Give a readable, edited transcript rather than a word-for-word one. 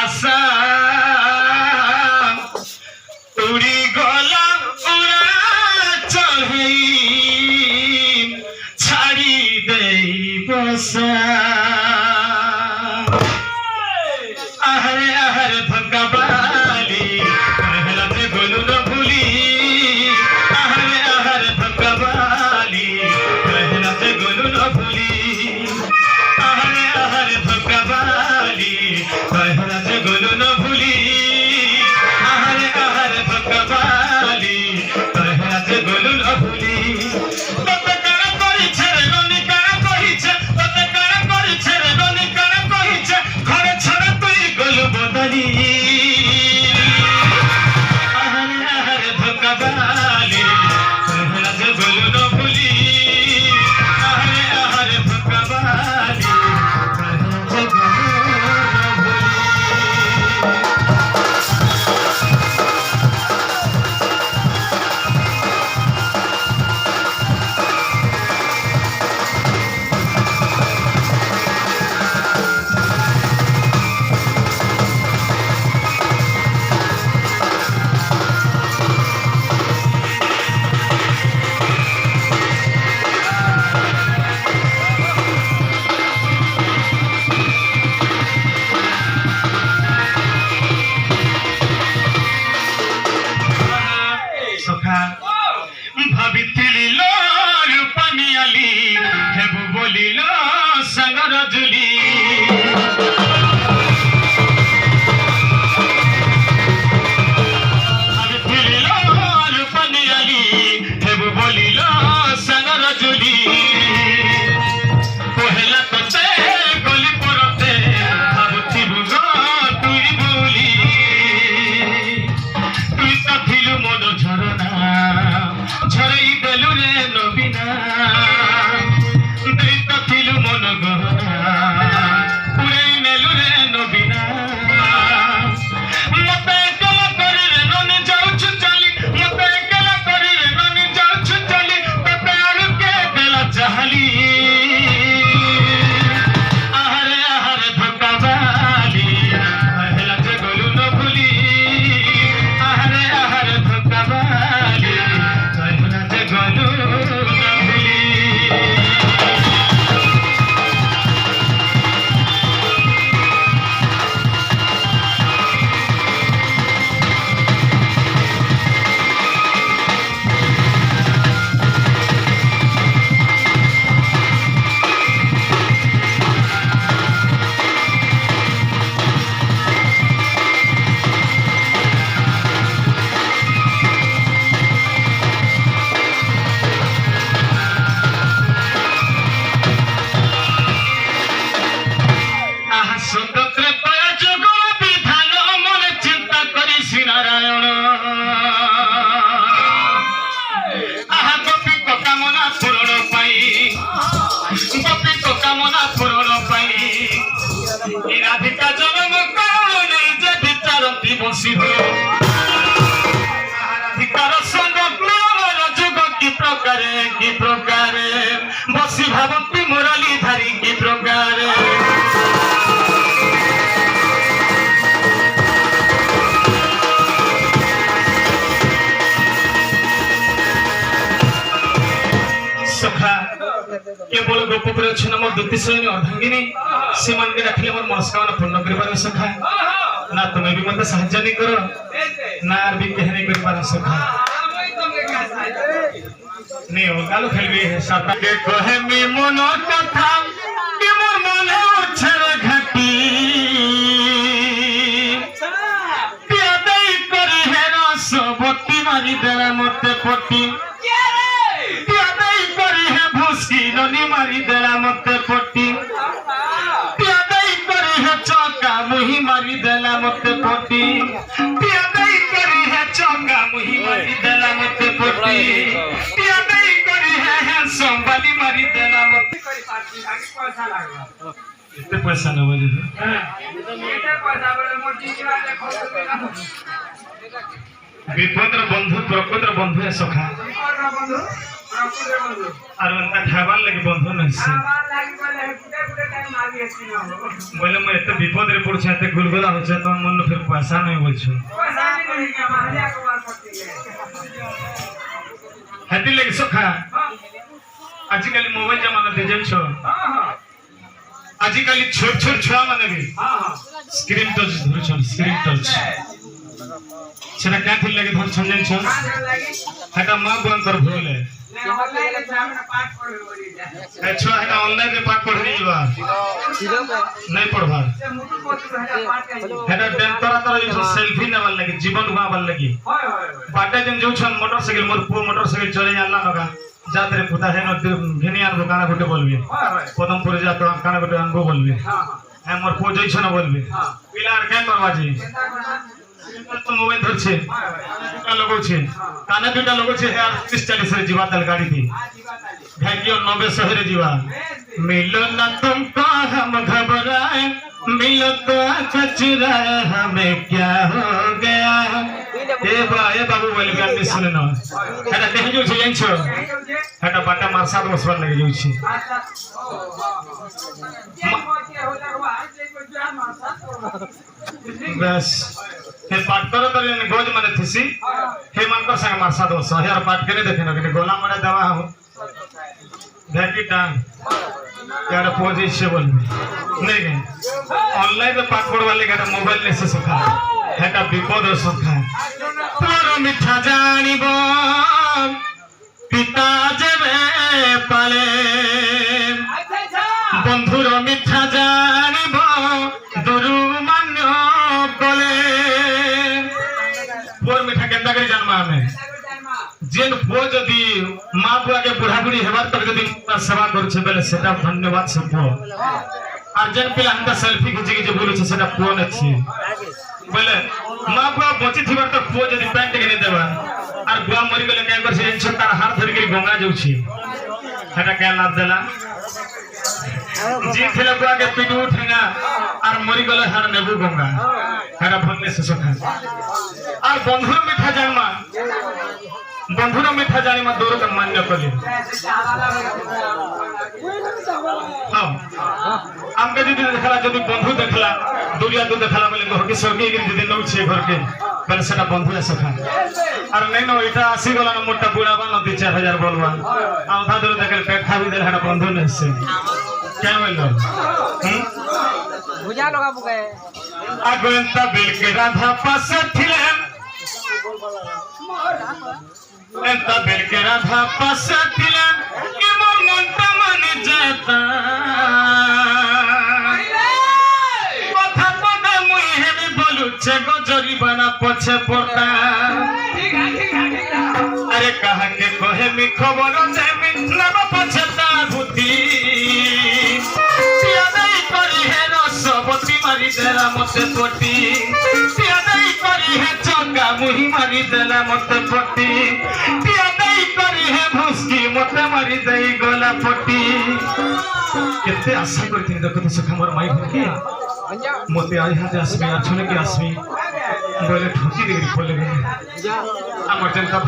आशा उड़ी गला उड़ा चढ़ई छाड़ी दे बसा आहरे आहरे भगवाली पहला से गोलू न भूली आहरे आहरे भगवाली पहला से गोलू न भूली आहरे आहरे भगवाली पहला से गोलू न भूली आहरे आहरे भगवाली पहला से गोलू न भूली तते काना करी छरे रनी काना कही छे तते काना करी छरे रनी काना कही छे घरे छरे तुई गोलू बदली आहरे आहरे भगवाली पहला से गोलू न भूली आहरे आहरे भगवाली पहला से गोलू न भूली सखा भाविथिली लो रूपानी आली हेबु बोलिलो सागर जुली भाविथिली लो रूपानी आली हेबु बोलिलो सागर जुली पहला तते गली परते भाबुथिबु गो तुई बोली तुई तो थिलु मोर झरना झरई देलु रे नबीना तुई तो थिलु मन गहना उड़ई नेलु रे नबीना मते एकला करी रे ननी जाउछु चली मते एकला करी रे ननी जाउछु चली तते आरु के देला चाहली आहरे आहरे भगवाली पहला से गोलू न भूली आहरे आहरे भगवाली पहला से गोलू न भूली आहा स्वतंत्र तया जुगल विधान मन चिंता करी श्री नारायण आहा गोपी को कामना पूर्ण पाई गोपी को कामना पूर्ण पाई ई राधिका जन्म करुणी जे विचारती बसी हो आहा राधिकार संग प्रेमर जुग की प्रकारे बसी भावती मुरली धारी की प्रकारे सखा केवल गोपपुर अच्छे मोर द्वितीय श्रेणी अर्धांगिनी से मन के रखले मोर मनस्कामना पूर्ण करबार सखा ना तुम्हें भी मत साहाय्य नहीं करो ना आर भी कहने कर पार सखा नहीं हो गालो खेलबी है साता के कहे मी मन कथा कि मोर मने उछर घाटी पिया दई करी है रस बत्ती मारी देला मते पट्टी पिया दई करी है भूसी ननी मारी देला मते पट्टी पिया दई करी है चौका मुही मारी देला मते पट्टी पिया दई करी है चौका मुही मारी देला मते पट्टी पिया दई करी है संभाली मारी देला मते पैसा लागला इतने पैसा न बजे विपदर बंधु प्रकृतर बंधु है सखा আর এনতা খাবার লাগি বন্ধু নইছে বলে মই এত বিপদরে পড়ছে এত গুলগুলা হচ্ছে তোমার মন ফির পয়সা নাই বলছো হাতি লাগি সখা আজকাল মোবাইল জমানা দে জানছো আজকাল ছোট ছোট ছুয়া মানে भी স্ক্রিন টাচ ধরছন স্ক্রিন টাচ সেটা কেন থিল লাগে ধরছন জানছো এটা মা বন্ধর ভুলে अच्छा है ना ऑनलाइन में पाठ पढ़ नहीं बा नहीं पढ़वा है ना टेन तोरा तोरा जो सेल्फी ने वाला लगी जीवन हुआ वाला लगी पाटे जन जो छन मोटरसाइकिल मोर पो मोटरसाइकिल चले जाला लगा जाते रे पुता है न घेनियार दुकान गोटे बोलबे पदमपुर जा तो काना गोटे अनबो बोलबे है मोर पो जई छन बोलबे पिलार के करवा जी तो मोबाइल धरछे दुटा लोगो छे काना दुटा लोगो छे यार 30-40 रे जीवा तल गाड़ी थी भाग्यो 90 शहर जीवा मिलो ना तुमको हम घबराए मिलो तो कचराए हमें क्या हो गया ए बाबू बोल गाली सुने न एटा देख जो छे जानछो एटा बाटा मार साथ बसवा लगे जो छी बस हे पाठ करो तो गोज माने थिसी हे मन को संग मार साथ बस यार पाठ करे देखे न कि गोला मारे दवा हो देखी टांग यार पोजी से बोल नहीं ऑनलाइन में पाठ पढ़ वाले का मोबाइल ले से सखा हेटा विपद सखा तोर मिठा जानिबो पिता जेबे पाले बंधुर मिठा जानिबो दुरु मान्य बोले पोर मिठा केंदा करे जन्मा में जेन पो जदी मां बुआ के बुढ़ा बुढ़ी हेबार तक जदी सेवा कर छे बेले सेटा धन्यवाद से पो আর যেন পিলা আমরা সেলফি খিচি খিচি বলছে সেটা পো নছি বলে মা বুয়া বচি থিবার তো পো যদি প্যান্ট কিনে দেবা আর বুয়া মরি গেলে কাই করছে এনছ তার হাত ধরি করে গঙ্গা যাউছি সেটা কে লাভ দেলা জি ছেলে বুয়া কে পিটু উঠেগা আর মরি গেলে হার নেবু গঙ্গা সেটা ভঙ্গে শেষ খা আর বন্ধুর মিঠা জানমা बंधुर मिठा जानी मा दूर का मान्य कली हां हमके जदी देखला जदी बंधु देखला दुनिया तो देखला बोले घर के स्वर्गीय गिरी जदी नौ छे घर के बेले सेटा बंधु सखा और नहीं नो इटा 80 गला न मोटा बुढ़ा बा नदी 4000 बोलवा आधा दूर देखल पेट खाबी दे हटा बंधु ने से क्या बोलो भुजा लगा बुके आगोंता बिल के राधा पास थिले एंता बेल के राधा पास थिले कि मन मन जाता कथा पदा मुई हेबी बोलु छे गजरी बना पछे पड़ता अरे कहा के कहे मी खबर जे मी नब पछता भूति पियादाई करी है रसवती मारी देला मते पटी पियादाई करी है चंगा मुही मारी देला मते पटी पियादाई करी है भुसकी मते मारी देई गोला पटी केते आशा करथि देखो तो सखा मोर माई भके मते आई हाते आसमी अच्छने के आसमी बोले ठोकी देरी बोले हमर जनता